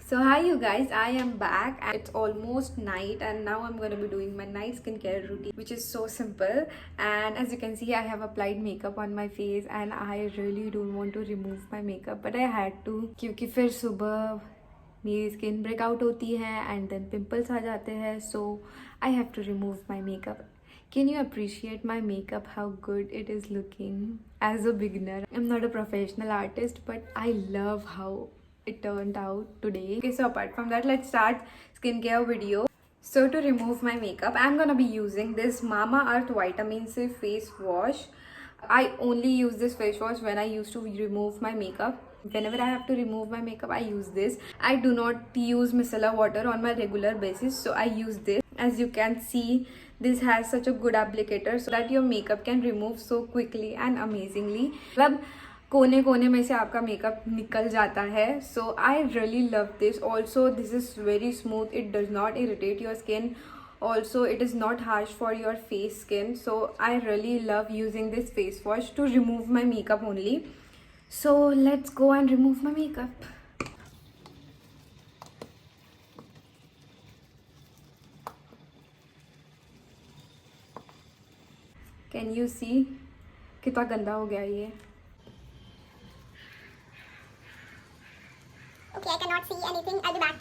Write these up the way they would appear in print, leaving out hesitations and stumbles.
So hi you guys, I am back. It's almost night and now I'm going to be doing my night skincare routine, which is so simple. And as you can see, I have applied makeup on my face and I really don't want to remove my makeup, but I had to क्योंकि फिर सुबह मेरी skin breakout होती है and then pimples आ जाते हैं, so I have to remove my makeup. Can you appreciate my makeup, how good it is looking as a beginner? I'm not a professional artist, but I love how it turned out today. Okay, so apart from that, let's start skincare video. So to remove my makeup, I'm gonna be using this Mamaearth Vitamin C face wash. I only use this face wash when I used to remove my makeup. Whenever I have to remove my makeup, I use this. I do not use micellar water on my regular basis, so I use this. As you can see, this has such a good applicator so that your makeup can remove so quickly and amazingly. मतलब कोने कोने में से आपका makeup निकल जाता है. So I really love this. Also this is very smooth. It does not irritate your skin. Also it is not harsh for your face skin, so I really love using this face wash to remove my makeup only. So let's go and remove my makeup. Can you see कितना गंदा हो गया ये. Okay, I cannot see anything. I'll be back.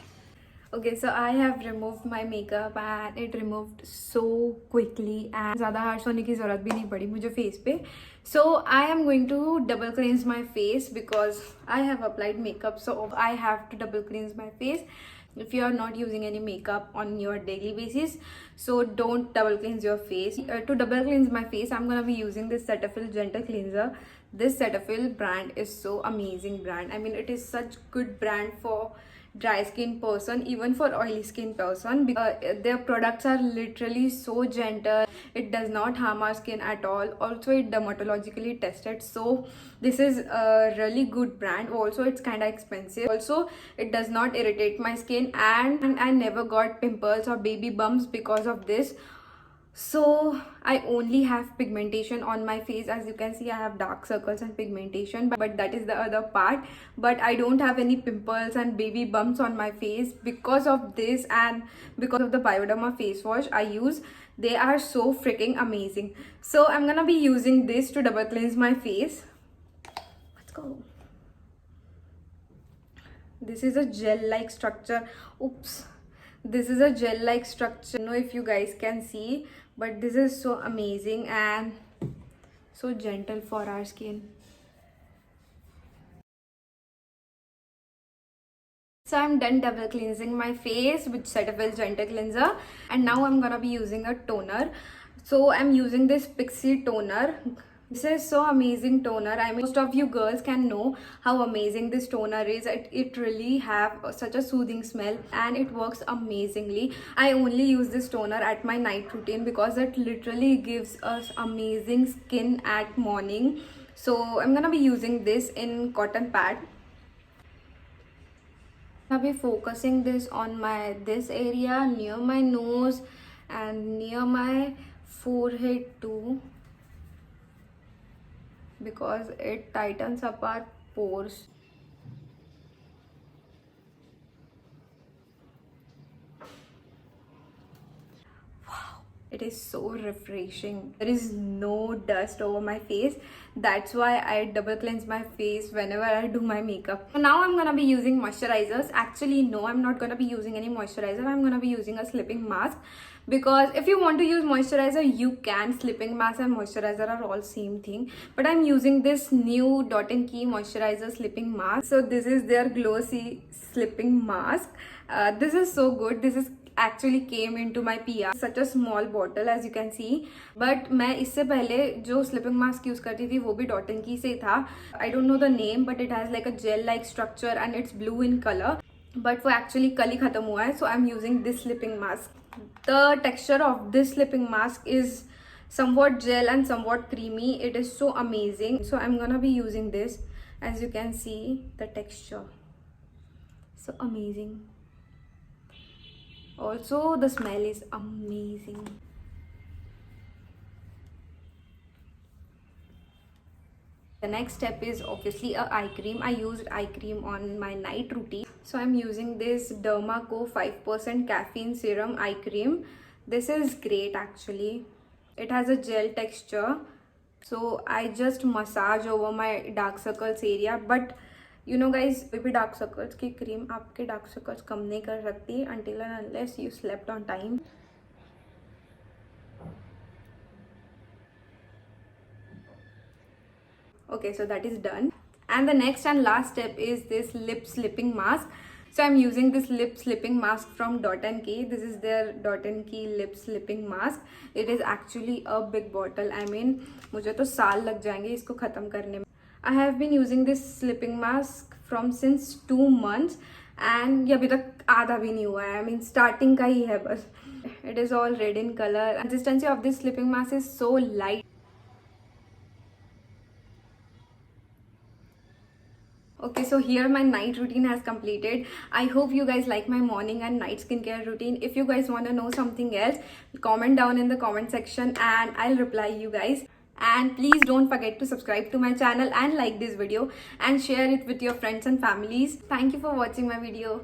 Okay, so I have removed my makeup and it removed so quickly and ज़्यादा harsh होने की ज़रूरत भी नहीं पड़ी मुझे फेस पे. So I am going to double cleanse my face because I have applied makeup, so I have to double cleanse my face. If you are not using any makeup on your daily basis, so don't double cleanse your face. To double cleanse my face, I'm gonna be using this Cetaphil Gentle Cleanser. This Cetaphil brand is so amazing brand. I mean, it is such good brand for dry skin person, even for oily skin person. Their products are literally so gentle. It does not harm our skin at all. Also, it dermatologically tested, so this is a really good brand. Also, it's kind of expensive. Also, it does not irritate my skin and I never got pimples or baby bumps because of this. So I only have pigmentation on my face. As you can see, I have dark circles and pigmentation, but that is the other part. But I don't have any pimples and baby bumps on my face because of this and because of the Bioderma face wash I use. They are so freaking amazing. So I'm gonna be using this to double cleanse my face. Let's go. This is a gel like structure. Oops. This is a gel like structure. I don't know if you guys can see, but this is so amazing and so gentle for our skin. So I'm done double cleansing my face with Cetaphil Gentle Cleanser, and now I'm gonna be using a toner. So I'm using this Pixie toner. This is so amazing toner. I mean, most of you girls can know how amazing this toner is. It really have such a soothing smell and it works amazingly. I only use this toner at my night routine because it literally gives us amazing skin at morning. So I'm gonna be using this in cotton pad. I'll be focusing this on this area near my nose and near my forehead too, because it tightens up our pores. It is so refreshing. There is no dust over my face. That's why I double cleanse my face whenever I do my makeup. So now I'm gonna be using moisturizers. Actually, no, I'm not gonna be using any moisturizer. I'm gonna be using a sleeping mask, because if you want to use moisturizer, you can. Sleeping mask and moisturizer are all same thing. But I'm using this new Dot & Key moisturizer sleeping mask. So this is their glossy sleeping mask. This is so good. This is actually came into my PR. Such a small bottle as you can see. But मैं इससे पहले जो slipping mask use करती थी वो भी Dot & Key से था. I don't know the name, but it has like a gel like structure and it's blue in color. But वो actually कल ही खत्म हुआ है, so I'm using this sleeping mask. The texture of this sleeping mask is somewhat gel and somewhat creamy. It is so amazing. So I'm gonna be using this. As you can see, the texture so amazing. Also, the smell is amazing. The next step is obviously a eye cream. I used eye cream on my night routine. So I'm using this Dermaco 5% caffeine serum eye cream. This is great actually. It has a gel texture. So I just massage over my dark circles area. But you know guys, कोई भी dark circles की cream आपके dark circles कम नहीं कर सकती until and unless you slept on time. Okay, so that is done. And the next and last step is this lip slipping mask. So I'm using this lip slipping mask from Dot & Key. This is their Dot & Key lip slipping mask. It is actually a big bottle. I mean, मुझे तो साल लग जाएंगे इसको ख़त्म करने में. I have been using this slipping mask from since 2 months and ये अभी तक आधा भी नहीं हुआ है. I mean, starting का ही है बस. It is all red in color. Consistency of this slipping mask is so light. Okay, so here my night routine has completed. I hope you guys like my morning and night skincare routine. If you guys want to know something else, comment down in the comment section and I'll reply you guys. And please don't forget to subscribe to my channel and like this video and share it with your friends and families. Thank you for watching my video.